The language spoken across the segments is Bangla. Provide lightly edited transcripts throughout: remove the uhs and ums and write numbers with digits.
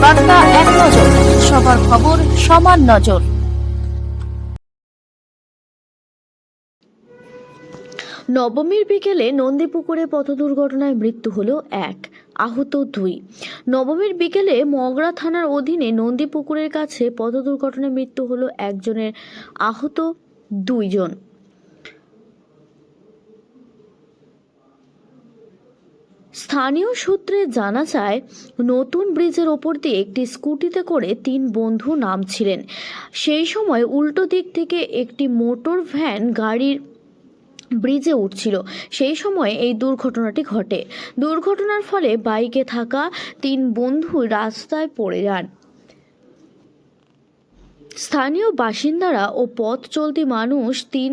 বার্তা এক নজর, সবার খবর সমান নজর। নবমীর বিকেলে নন্দীপুকুরে পথ দুর্ঘটনায় মৃত্যু হলো 1, আহত 2। নবমীর বিকেলে মগরা থানার অধীনে নন্দীপুকুরের কাছে পথ দুর্ঘটনায় মৃত্যু হলো 1 জনের, আহত 2 জন। স্থানীয় সূত্রে জানা যায়, নতুন ব্রিজের ওপর দিয়ে একটি স্কুটিতে করে 3 বন্ধু নামছিলেন। সেই সময় উল্টো দিক থেকে একটি মোটর ভ্যান গাড়ির ব্রিজে উঠছিল। সেই সময় এই দুর্ঘটনাটি ঘটে। দুর্ঘটনার ফলে বাইকে থাকা 3 বন্ধু রাস্তায় পড়ে যান। স্থানীয় বাসিন্দারা ও পথ চলতি মানুষ 3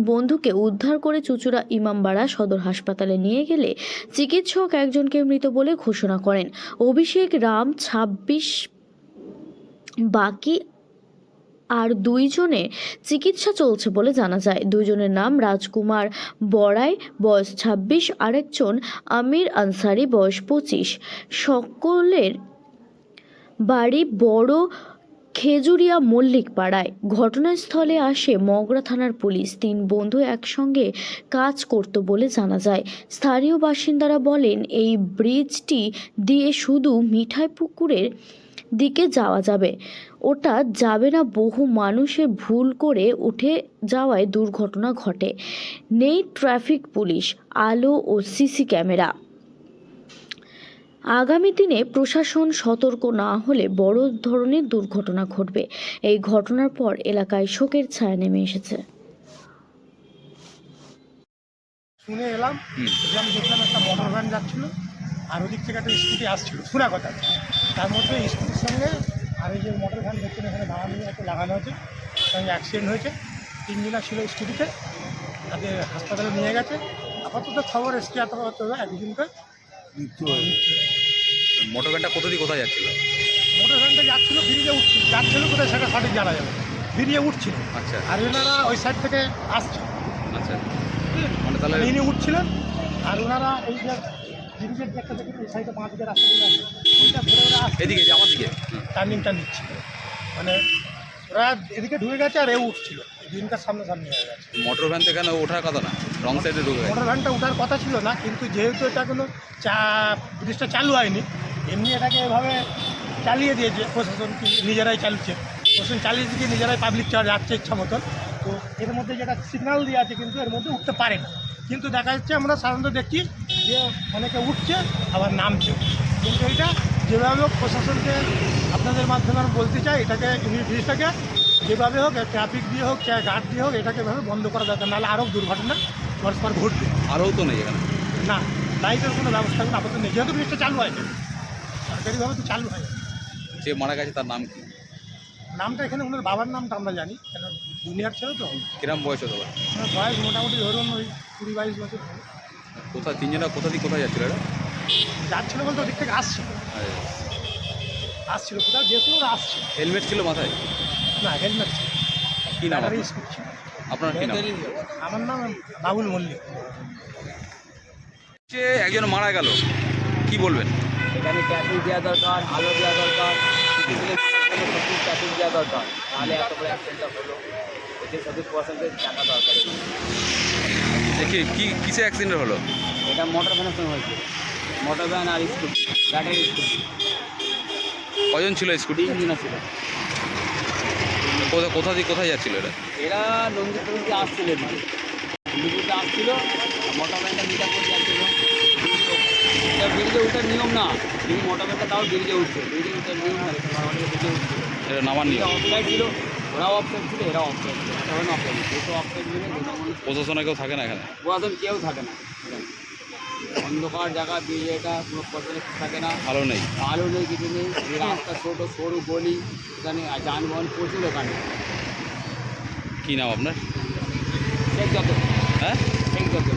বন্ধুকে উদ্ধার করে চুঁচুড়া ইমামবাড়া সদর হাসপাতালে নিয়ে গেলে চিকিৎসক একজনকে মৃত বলে ঘোষণা করেন। অভিষেক রাম 26, বাকি আর 2 জনের চিকিৎসা চলছে বলে জানা যায়। 2 জনের নাম রাজকুমার বড়াই, বয়স 26, আরেকজন আমির আনসারি, বয়স 25। সকলের বাড়ি বড় খেজুরিয়া মল্লিক পাড়ায়। ঘটনাস্থলে আসে মগরা থানার পুলিশ। 3 বন্ধু একসঙ্গে কাজ করত বলে জানা যায়। স্থানীয় বাসিন্দারা বলেন, এই ব্রিজটি দিয়ে শুধু মিঠাই পুকুরের দিকে যাওয়া যাবে, ওটা যাবে না। বহু মানুষের ভুল করে উঠে যাওয়ায় দুর্ঘটনা ঘটে। নেই ট্রাফিক পুলিশ, আলো ও সিসি ক্যামেরা। আগামী দিনে প্রশাসন সতর্ক না হলে বড় ধরনের দুর্ঘটনা ঘটবে। এই ঘটনার পর এলাকায় শোকের ছায়া নেমে এসেছে। শুনে এলাম, দেখলাম একটা মোটর ভ্যান যাচ্ছিল আর ওদিক থেকে একটা স্কুটি আসছিল, শোনা কথা। তার মধ্যে স্কুটির সঙ্গে আর এই যে মোটর ভ্যান দেখছেন এখানে দাঁড়ানো একটা লাগানো হয়েছে, সঙ্গে অ্যাক্সিডেন্ট হয়েছে। 3 জনা ছিল স্কুটিতে, তাদের হাসপাতালে নিয়ে গেছে। আপাতত খবর এসছে, আপাতত একজনকে মৃত্যু হয়েছে। মোটর ভ্যানটা কোথা দিয়ে কোথায় যাচ্ছিল? মোটর ভ্যানটা যাচ্ছিল, ব্রিজে উঠছিল, যাচ্ছিল কোথায় সেটা সঠিক জানা যাবে। ব্রিজে উঠছিল, আচ্ছা, আর ওনারা ওই সাইড থেকে আসছে। আচ্ছা, মানে তাহলে ইনি উঠছিলেন আর ওনারা এই যে ব্রিজের একটা দেখে এই সাইডে 5 দিকে রাস্তা আছে, ওইটা ধরে ওরা এদিকে যে আমার দিকে টার্নিংটা নিচ্ছিল। মানে ওরা এদিকে ঢুকে গেছে আর এ উঠছিল, দিনটার সামনে হয়ে গেছে। মোটর ভ্যান থেকে এখানে ওঠার কথা না, রং সাইডে ঢুকে গেছে। মোটর ভ্যানটা ওঠার কথা ছিল না, কিন্তু যেহেতু এটা কোনো ব্রিজটা চালু হয়নি, এমনি এটাকে এভাবে চালিয়ে দিয়েছে প্রশাসন, নিজেরাই চালিয়েছে। প্রশাসন চালিয়ে দিয়ে নিজেরাই পাবলিক চার্জ যাচ্ছে ইচ্ছা মতন। তো এর মধ্যে যেটা সিগন্যাল দেওয়া আছে, কিন্তু এর মধ্যে উঠতে পারে না। কিন্তু দেখা যাচ্ছে আমরা সাধারণত দেখছি যে অনেকে উঠছে আবার নামছে। কিন্তু এটা যেভাবে হোক প্রশাসনকে আপনাদের মাধ্যমে আমি বলতে চাই, এটাকে ব্রিজটাকে যেভাবে হোক ট্রাফিক দিয়ে হোক, গার্ড দিয়ে হোক, এটাকে এভাবে বন্ধ করা দরকার, নাহলে আরও দুর্ঘটনা পরস্পর ঘটবে। আরও তো নেই এখানে না, লাইটের কোনো ব্যবস্থা কিন্তু আপাতত নেই, যেহেতু ব্রিজটা চালু হয়েছে, সরকারিভাবে তো চালু হয়। যে মারা গেছে তার নাম কি? নামটা এখানে ওনার বাবার নামটা আমরা জানি, কেন জুনিয়র ছিল তো। কিরম বয়স হতো? ওনার বয়স মোটামুটি ধরুন ওই 20-22 বছর হবে। কোথায় 3 জনা কোথা দিয়ে কোথায় যাচ্ছিল এটা? যাচ্ছিল বলতে ওদিক থেকে আসছিল কোথাও যেহেতু ওরা আসছে। হেলমেট ছিল মাথায়? না, হেলমেট ছিল। কী নাম স্কুট ছিল। আপনার? কি নাম? আমার নাম বাবুল মল্লিক। যে একজন মারা গেল, কি বলবেন? এখানে ট্রাফিক দেওয়া দরকার, আলো দেওয়া দরকার, ট্রাফিক দেওয়া দরকার, তাহলে এত বড় অ্যাক্সিডেন্টটা হলো। এতে সঠিক প্রশাসনের টাকা দরকার। দেখি কি কিসে অ্যাক্সিডেন্ট হলো? এটা মোটর ভ্যানের সঙ্গে হয়েছে, মোটর ভ্যান আর স্কুটি, ব্যাটারি স্কুটি। কজন ছিল স্কুটি? 3 জন ছিল। কোথা দিয়ে কোথায় যাচ্ছিল এটা? এরা নন্দীপুর দিয়ে আসছিল, নন্দীপুরতে আসছিল, মোটর ভ্যানটা মিটার করে যাচ্ছিল। এটা ব্রিজে উঠার নিয়ম না, কিন্তু মোটর ভ্যানটা তাও ব্রিজে উঠছে, ব্রিজে উঠার নিয়ম না, ব্রিজে উঠছে। এটা নামার নিয়ম। অফসাইড ছিল, ওরাও অফসাইড ছিল, এরাও অফসাইড ছিল, তখন অফসাইড যেহেতু অফসাইড ছিল, প্রশাসনে কেউ থাকে না এখানে? প্রশাসন কেউ থাকে না এখানে। অন্ধকার জায়গা, ব্রিজে এটা কোনো প্রশাসন থাকে না, আলো নেই, আলো নেই, কিছু নেই। এই রাস্তা ছোটো সরু গলি, এখানে যানবাহন প্রচুর এখানে। কী নাম আপনার? শেখ যত, হ্যাঁ, শেখ যত।